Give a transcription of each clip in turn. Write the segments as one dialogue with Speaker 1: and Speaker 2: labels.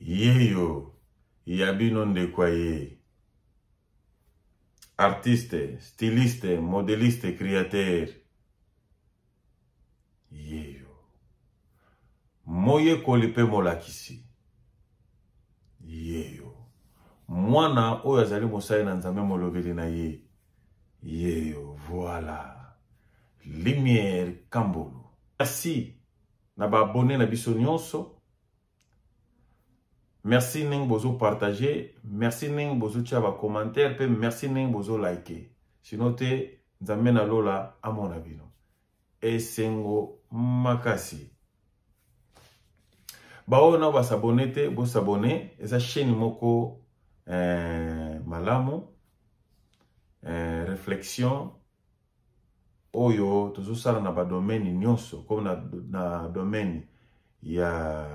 Speaker 1: Yeyo, yabino ndekwaye. Artiste, styliste, modéliste, créateur. Yeyo. Moye kolipe molakisi. Yeyo. Mwana oyo azali mosali na nzambe molobeli na ye. Yeyo, voilà. Lumière Kambolu. Merci na ba abonné na biso nyonso. Merci ning bozo partager, merci ning bozo tia ba commentaire, pe merci ning bozo liker. Sinon te nzambe na lola amona bino. Esengo makasi. Ba ona ba s'abonner te, bo s'abonner, eza chaîne moko malamu, réflexion oyo tozo sala na ba domaine nyonso, comme na domaine ya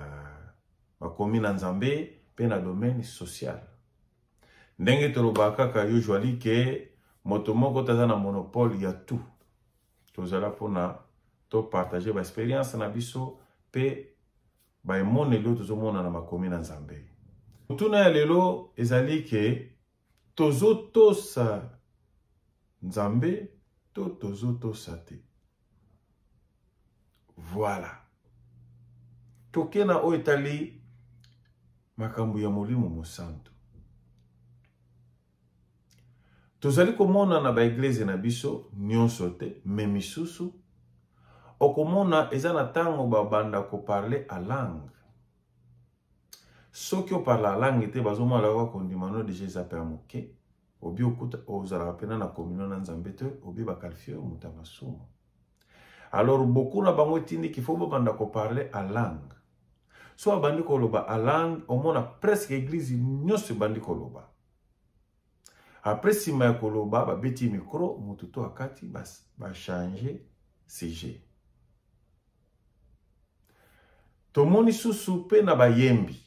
Speaker 1: bakomi na nzambe pe na domaine social. Ndenge toloba kaka usually ke moto moko taza na monopole ya tout. Tozala pona to partager ba expérience na biso pe ba emone lo tozomona na makomi na nzambe. Tuna ya lelo ezali ke tozo tosa nzambe to tozo tosa te. Voilà. Tokena o etali makambo ya molimo mosanto. Tozali komona na ba eglise na biso nyonso te, me misusu okomona eza na tango ba banda ko parler a langue. Soki o parle a langue te bazomala kwa kondimano de Jésus pe amoke, obi okuta ozala pena na communion na nzambe te, obi ba qualifier mutanga sumo. Alors beaucoup na bango tindi qu'il faut banda ko parler a langue. So bandi koloba a langue, omona presque église nyonso bandi koloba. Après sima ya koloba ba beti micro mututo akati ba changer sujet. Tomoni susu pe na bayembi.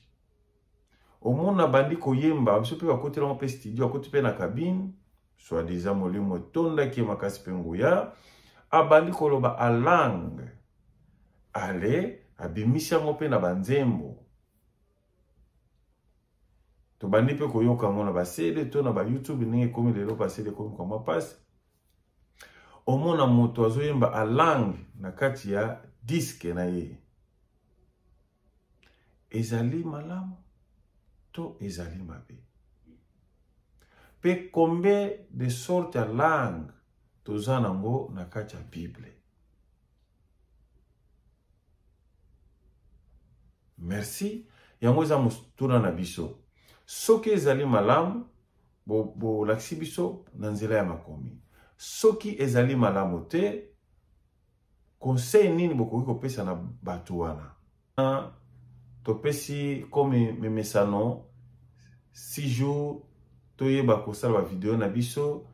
Speaker 1: Omona bandi koyemba, biso pe bakotela mo pe studio, akoti pe na cabine, soit disant molimo tonda ki makasi pe nguya, abandi koloba a langue. Ale abimisi yango pe na banzembo. To bandi pe koyoka ngo na basede to na ba YouTube ninge komi lelo basede komi kwa mapasi. Omona moto azoyemba a langue na kati ya diske na ye. Ezali malamu to ezali mabe. Pe combien de sortes ya langue toza nango na kati ya Bible. Merci. Yango eza mustuna na biso. Soki ezali malamu, bo laksi biso na nzela ya makomi. Soki ezali malamu te, conseil nini bokoki kopesa na bato wana. Topesi comme memesano 6 jours toyeba kosala ba video na biso,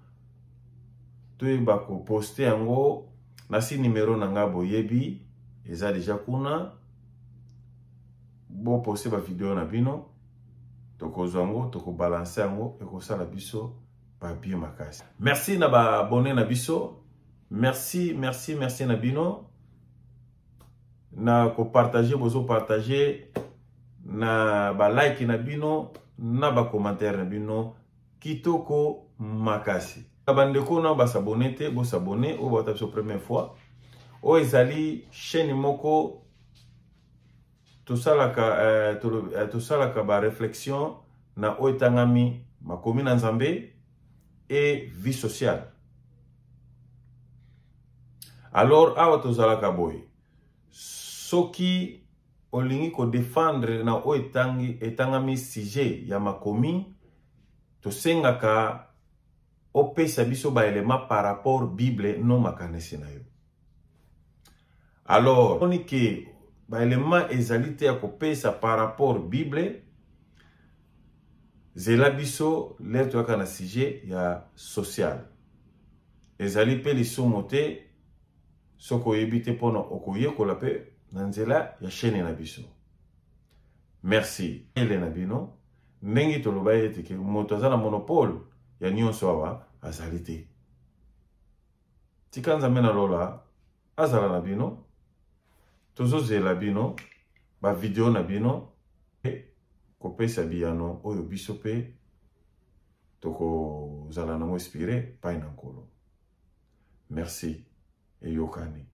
Speaker 1: toyeba ko poster yango na si numéro na nga boyebi eza déjà kuna. Bo poster ba video na bino, tokozwa yango, toko balancer yango e kosala biso ba bien makasi. Merci na ba abonné na biso. Merci na bino. Na ko partager bozo partager na ba like na bino na ba commentaire na bino kitoko makasi. Abandeko na ba s'abonner te, bo s'abonner o ba tapso première fois. O ezali chaîne moko tosalaka ba réflexion na o etangami makomi na nzambe et vie sociale. Alors awa tozalaka boy. Soki olingi ko défendre na o etangami sujet ya makomi, to sengaka opesa biso ba élément par rapport Bible non makanesi na yo. Alors, on que ba élément ezalité ya kopesa par rapport Bible, zela biso leto yaka na sujet ya social. Ezali pe lisumu te soko yebite pono okoye kola pe nanzela ya chaîne na biso. Merci. Ele na bino. Nengi toloba yete ke moto aza na monopole ya nyonso awa azali te. Tika nzambe na lola azala na bino. Tozozela bino ba video na bino. kopesa biyano oyo biso pe tokozala nango inspiré pai na nkolo. Merci eyokani.